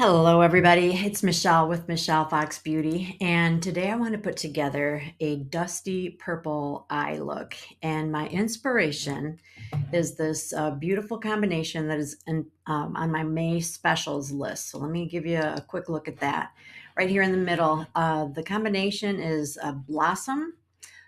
Hello, everybody. It's Michelle with Michelle Fox Beauty, and today I want to put together a dusty purple eye look. And my inspiration is this beautiful combination that is on my May specials list. So let me give you a quick look at that. Right here in the middle, the combination is Blossom,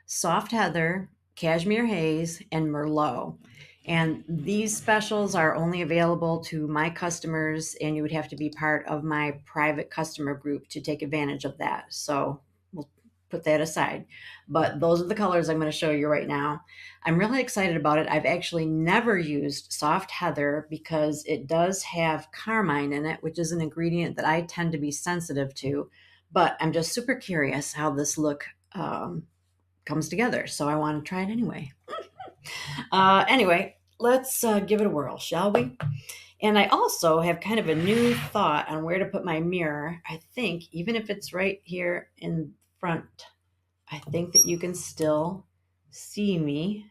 Soft Heather, Cashmere Haze, and Merlot. And these specials are only available to my customers, and you would have to be part of my private customer group to take advantage of that. So we'll put that aside. But those are the colors I'm going to show you right now. I'm really excited about it. I've actually never used Soft Heather because it does have carmine in it, which is an ingredient that I tend to be sensitive to. But I'm just super curious how this look comes together. So I want to try it anyway. Anyway, let's give it a whirl, shall we? And I also have kind of a new thought on where to put my mirror. I think even if it's right here in front, I think that you can still see me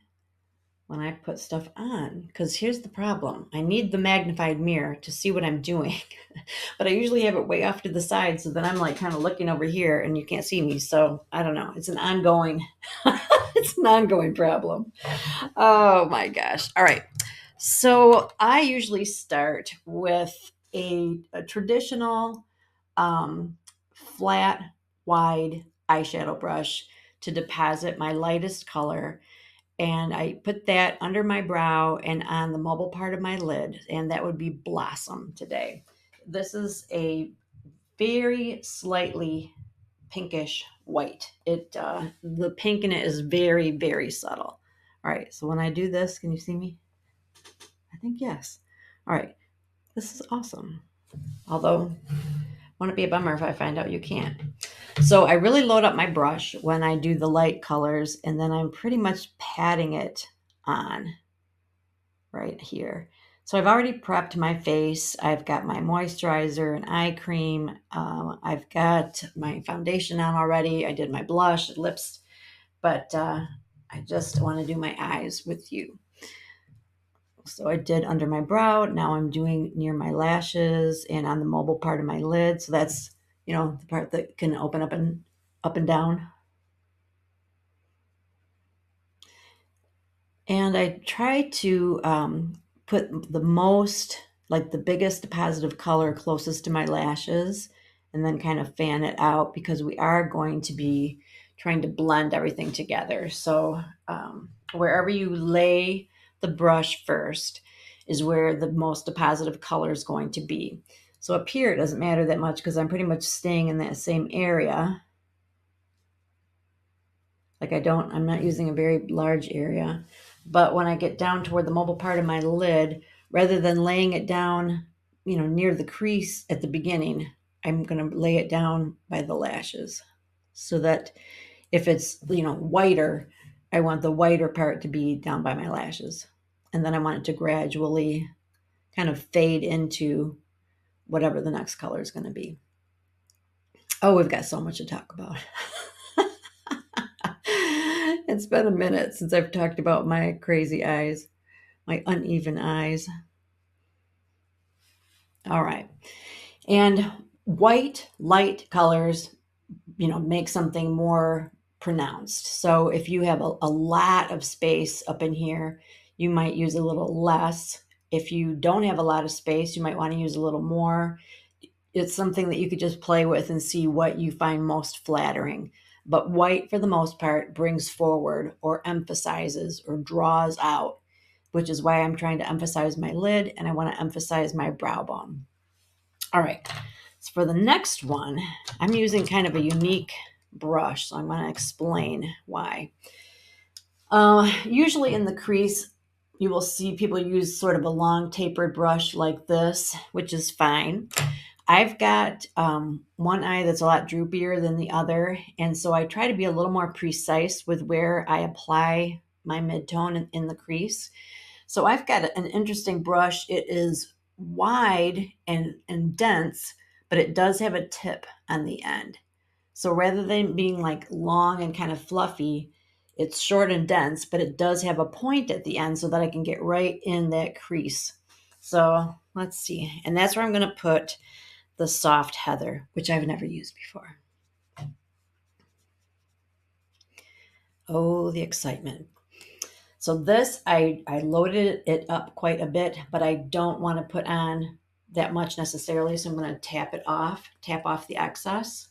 when I put stuff on. Because here's the problem, I need the magnified mirror to see what I'm doing. But I usually have it way off to the side, so then I'm like kind of looking over here and you can't see me. So I don't know. It's an ongoing it's an ongoing problem. Oh my gosh. All right. So I usually start with a traditional flat, wide eyeshadow brush to deposit my lightest color. And I put that under my brow and on the mobile part of my lid. And that would be Blossom today. This is a very slightly pinkish white. The pink in it is very, very subtle. All right, so when I do this, can you see me? I think yes. All right, this is awesome. Although, won't it be a bummer if I find out you can't? So I really load up my brush when I do the light colors, and then I'm pretty much patting it on right here. So I've already prepped my face. I've got my moisturizer and eye cream. I've got my foundation on already. I did my blush, lips, but I just want to do my eyes with you. So I did under my brow. Now I'm doing near my lashes and on the mobile part of my lid. So that's, the part that can open up and down. And I try to put the biggest positive color closest to my lashes, and then kind of fan it out because we are going to be trying to blend everything together. So wherever you lay the brush first is where the most positive color is going to be. So up here, it doesn't matter that much because I'm pretty much staying in that same area. Like I'm not using a very large area. But when I get down toward the mobile part of my lid, rather than laying it down, near the crease at the beginning, I'm going to lay it down by the lashes so that if it's, whiter, I want the whiter part to be down by my lashes. And then I want it to gradually kind of fade into whatever the next color is going to be. Oh, we've got so much to talk about. It's been a minute since I've talked about my crazy eyes, my uneven eyes. All right. And white, light colors, make something more pronounced. So if you have a lot of space up in here, you might use a little less. If you don't have a lot of space, you might want to use a little more. It's something that you could just play with and see what you find most flattering. But white, for the most part, brings forward or emphasizes or draws out, which is why I'm trying to emphasize my lid and I want to emphasize my brow bone. All right. So for the next one, I'm using kind of a unique brush. So I'm going to explain why. Usually in the crease, you will see people use sort of a long tapered brush like this, which is fine. I've got one eye that's a lot droopier than the other, and so I try to be a little more precise with where I apply my midtone in the crease. So I've got an interesting brush. It is wide and dense, but it does have a tip on the end. So rather than being like long and kind of fluffy, it's short and dense, but it does have a point at the end so that I can get right in that crease. So let's see. And that's where I'm going to put the Soft Heather, which I've never used before. Oh, the excitement. So this, I loaded it up quite a bit, but I don't want to put on that much necessarily. So I'm going to tap off the excess.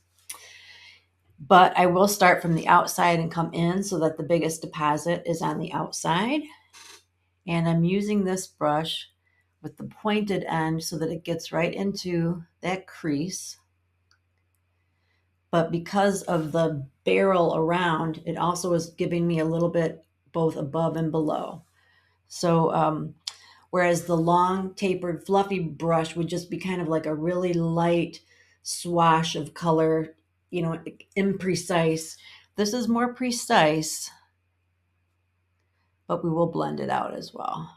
But I will start from the outside and come in so that the biggest deposit is on the outside. And I'm using this brush with the pointed end so that it gets right into that crease. But because of the barrel around, it also is giving me a little bit both above and below. So whereas the long, tapered, fluffy brush would just be kind of like a really light swash of color, imprecise. This is more precise, but we will blend it out as well.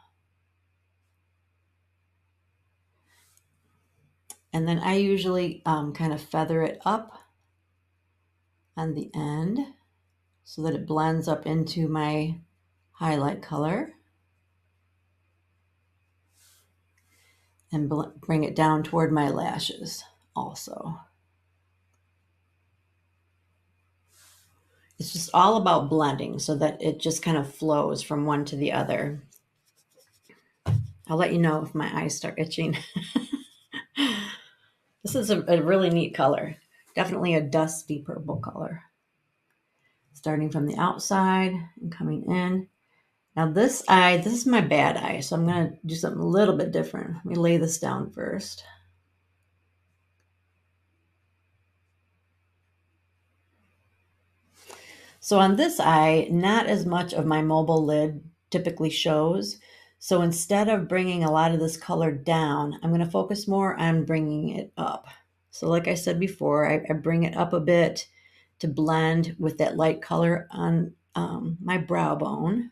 And then I usually kind of feather it up on the end so that it blends up into my highlight color. And bring it down toward my lashes also. It's just all about blending so that it just kind of flows from one to the other. I'll let you know if my eyes start itching. This is a really neat color. Definitely a dusty purple color. Starting from the outside and coming in. Now this is my bad eye, so I'm going to do something a little bit different. Let me lay this down first. So on this eye, not as much of my mobile lid typically shows. So instead of bringing a lot of this color down, I'm going to focus more on bringing it up. So like I said before, I bring it up a bit to blend with that light color on my brow bone.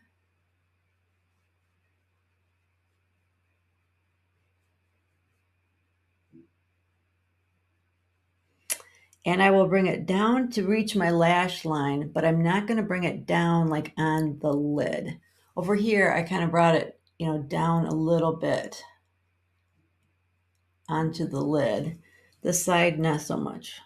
And I will bring it down to reach my lash line, but I'm not going to bring it down like on the lid. Over here, I kind of brought it, down a little bit onto the lid. This side, not so much.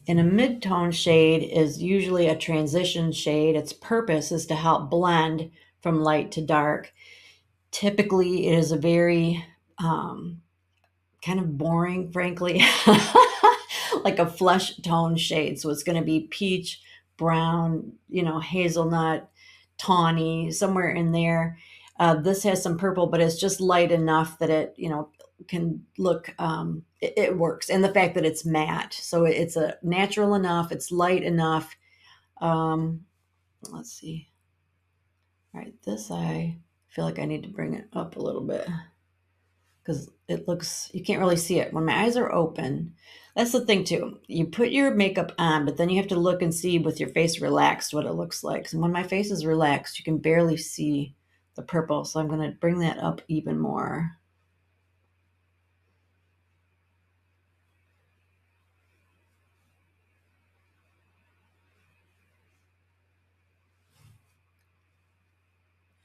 And a mid-tone shade is usually a transition shade. Its purpose is to help blend from light to dark. Typically, it is a very kind of boring, frankly, like a flesh tone shade. So it's going to be peach, brown, hazelnut, tawny, somewhere in there. This has some purple, but it's just light enough that it, can look, it works. And the fact that it's matte. So it's a natural enough, it's light enough. Let's see. All right, this I feel like I need to bring it up a little bit because you can't really see it when my eyes are open. That's the thing too. You put your makeup on, but then you have to look and see with your face relaxed what it looks like. And when my face is relaxed, you can barely see the purple. So I'm going to bring that up even more.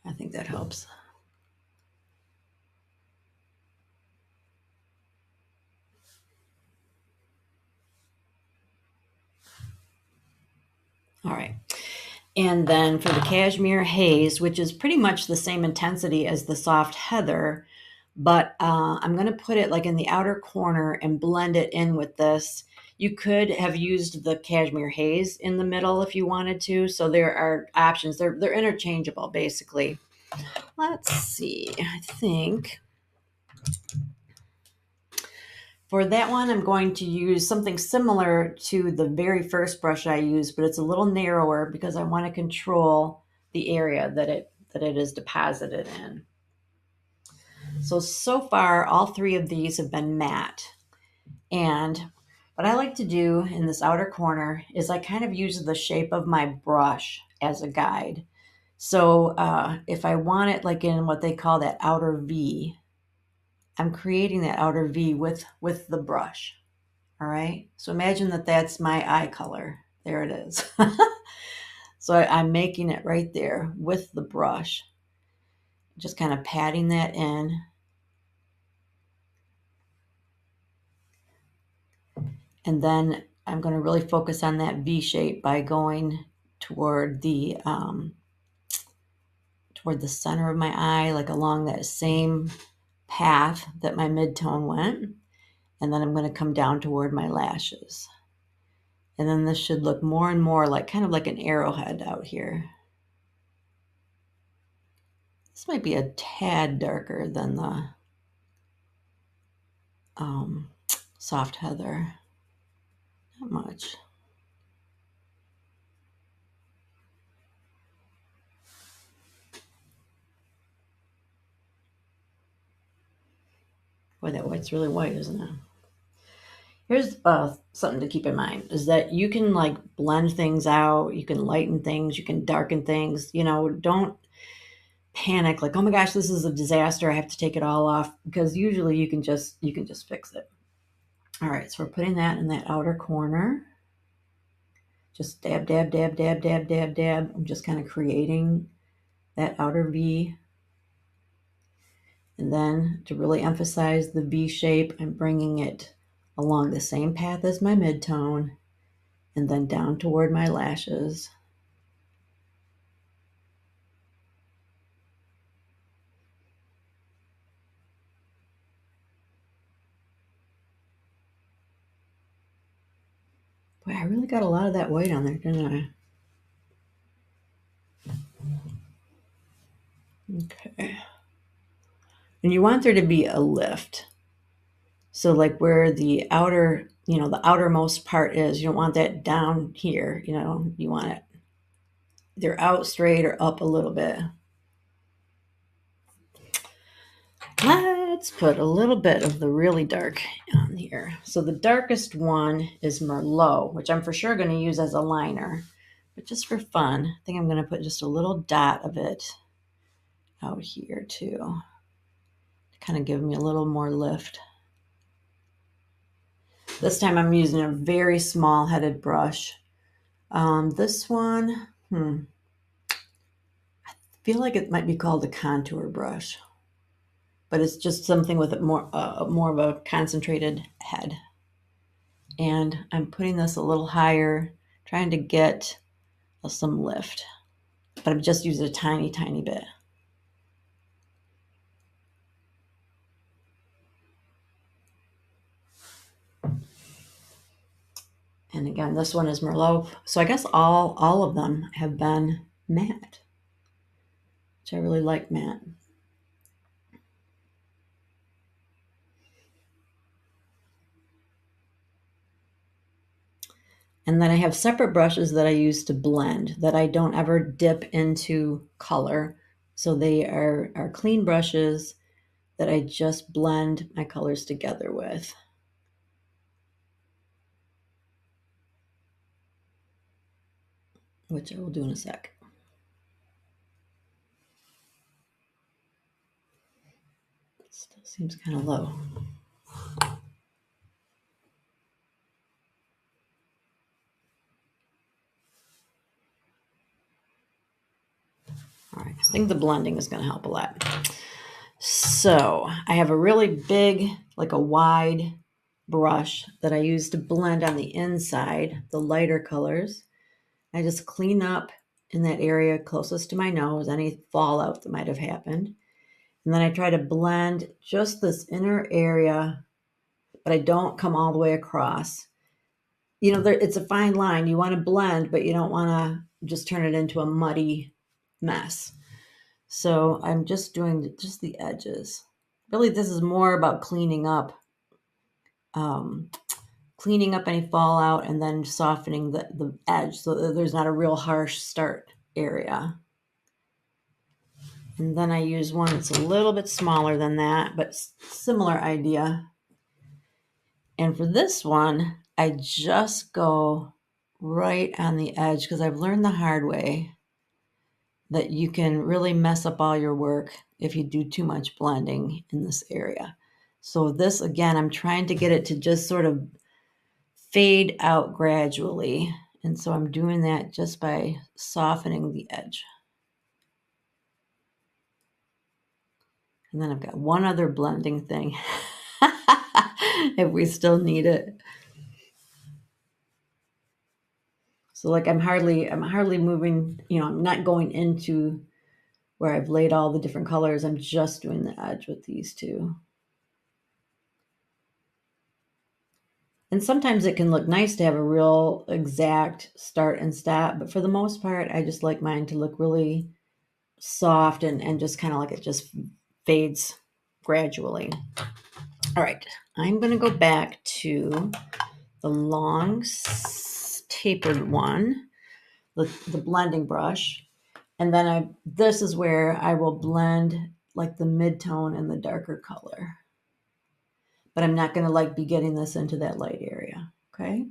I think that helps. All right. And then for the Cashmere Haze, which is pretty much the same intensity as the Soft Heather, but I'm going to put it like in the outer corner and blend it in with this. You could have used the Cashmere Haze in the middle if you wanted to. So there are options. They're interchangeable, basically. Let's see. I think for that one, I'm going to use something similar to the very first brush I used, but it's a little narrower because I want to control the area that it is deposited in. So far, all three of these have been matte. And what I like to do in this outer corner is I kind of use the shape of my brush as a guide. So if I want it like in what they call that outer V, I'm creating that outer V with the brush. All right. So imagine that that's my eye color. There it is. So I'm making it right there with the brush. Just kind of patting that in. And then I'm going to really focus on that V shape by going toward the center of my eye, like along that same path that my mid-tone went. And then I'm going to come down toward my lashes. And then this should look more and more like kind of like an arrowhead out here. This might be a tad darker than the soft heather. Not much. Boy, that white's really white, isn't it? Here's something to keep in mind is that you can like blend things out, you can lighten things, you can darken things. Don't panic like, oh my gosh, this is a disaster. I have to take it all off, because usually you can just fix it. All right, so we're putting that in that outer corner. Just dab, dab, dab, dab, dab, dab, dab. I'm just kind of creating that outer V. And then to really emphasize the V shape, I'm bringing it along the same path as my mid-tone and then down toward my lashes. Boy, I really got a lot of that white on there, didn't I? Okay. And you want there to be a lift. So like where the the outermost part is, you don't want that down here, you want it either out straight or up a little bit. Let's put a little bit of the really dark on here. So the darkest one is Merlot, which I'm for sure going to use as a liner. But just for fun, I think I'm going to put just a little dot of it out here too, to kind of give me a little more lift. This time I'm using a very small headed brush. This one, I feel like it might be called a contour brush, but it's just something with more of a concentrated head. And I'm putting this a little higher, trying to get some lift, but I've just used a tiny, tiny bit. And again, this one is Merlot. So I guess all of them have been matte, which I really like matte. And then I have separate brushes that I use to blend that I don't ever dip into color. So they are clean brushes that I just blend my colors together with. Which I will do in a sec. It still seems kind of low. All right, I think the blending is going to help a lot. So I have a really big, like a wide brush that I use to blend on the inside, the lighter colors. I just clean up in that area closest to my nose, any fallout that might have happened. And then I try to blend just this inner area, but I don't come all the way across. It's a fine line. You want to blend, but you don't want to just turn it into a muddy mess. So I'm just doing just the edges. Really, this is more about cleaning up any fallout and then softening the edge so that there's not a real harsh start area. And then I use one that's a little bit smaller than that, but similar idea. And for this one, I just go right on the edge because I've learned the hard way that you can really mess up all your work if you do too much blending in this area. So this, again, I'm trying to get it to just sort of fade out gradually. And so I'm doing that just by softening the edge. And then I've got one other blending thing if we still need it. So like I'm hardly moving, I'm not going into where I've laid all the different colors. I'm just doing the edge with these two. And sometimes it can look nice to have a real exact start and stop, but for the most part, I just like mine to look really soft and just kind of like it just fades gradually. All right, I'm going to go back to the long tapered one, the blending brush. And then this is where I will blend like the mid-tone and the darker color. But I'm not going to like be getting this into that light area. Okay.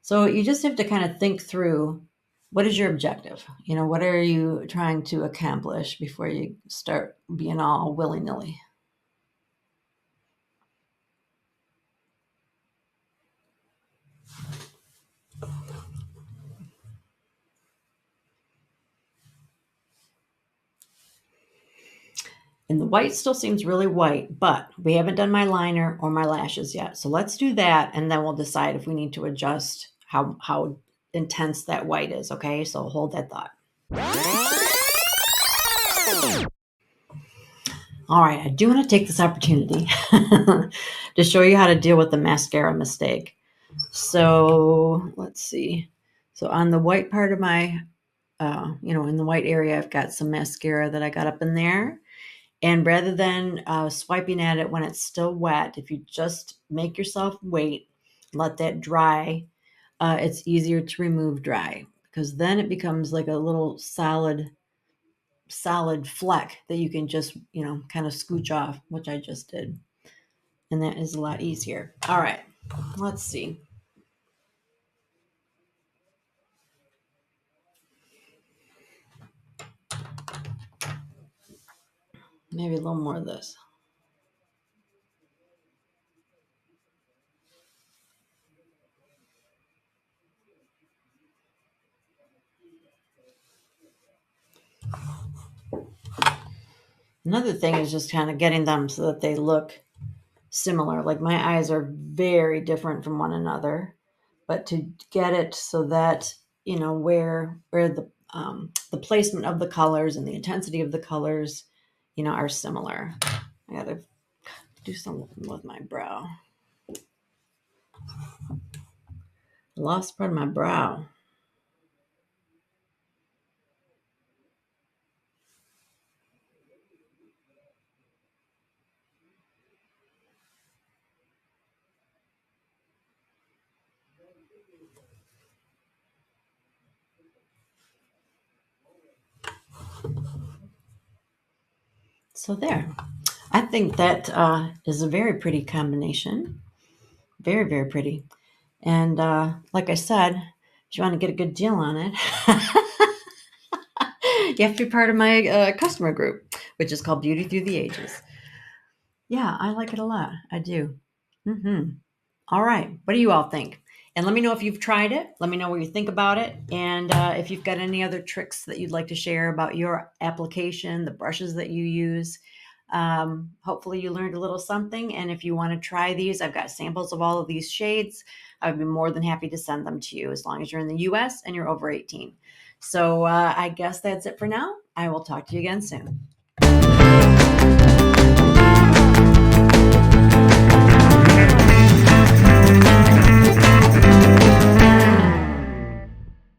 So you just have to kind of think through what is your objective? What are you trying to accomplish before you start being all willy-nilly? And the white still seems really white, but we haven't done my liner or my lashes yet. So let's do that, and then we'll decide if we need to adjust how intense that white is. Okay, so hold that thought. All right, I do want to take this opportunity to show you how to deal with the mascara mistake. So let's see. So on the white part of my, in the white area, I've got some mascara that I got up in there. And rather than swiping at it when it's still wet, if you just make yourself wait, let that dry, it's easier to remove dry because then it becomes like a little solid fleck that you can just, kind of scooch off, which I just did. And that is a lot easier. All right, let's see. Maybe a little more of this. Another thing is just kind of getting them so that they look similar. Like my eyes are very different from one another, but to get it so that where the placement of the colors and the intensity of the colors, are similar. I gotta do something with my brow. I lost part of my brow. So there. I think that is a very pretty combination. Very, very pretty. And like I said, if you want to get a good deal on it, you have to be part of my customer group, which is called Beauty Through the Ages. Yeah, I like it a lot. I do. All right. What do you all think? And let me know if you've tried it. Let me know what you think about it. And if you've got any other tricks that you'd like to share about your application, the brushes that you use. Hopefully, you learned a little something. And if you want to try these, I've got samples of all of these shades. I would be more than happy to send them to you as long as you're in the US and you're over 18. So I guess that's it for now. I will talk to you again soon.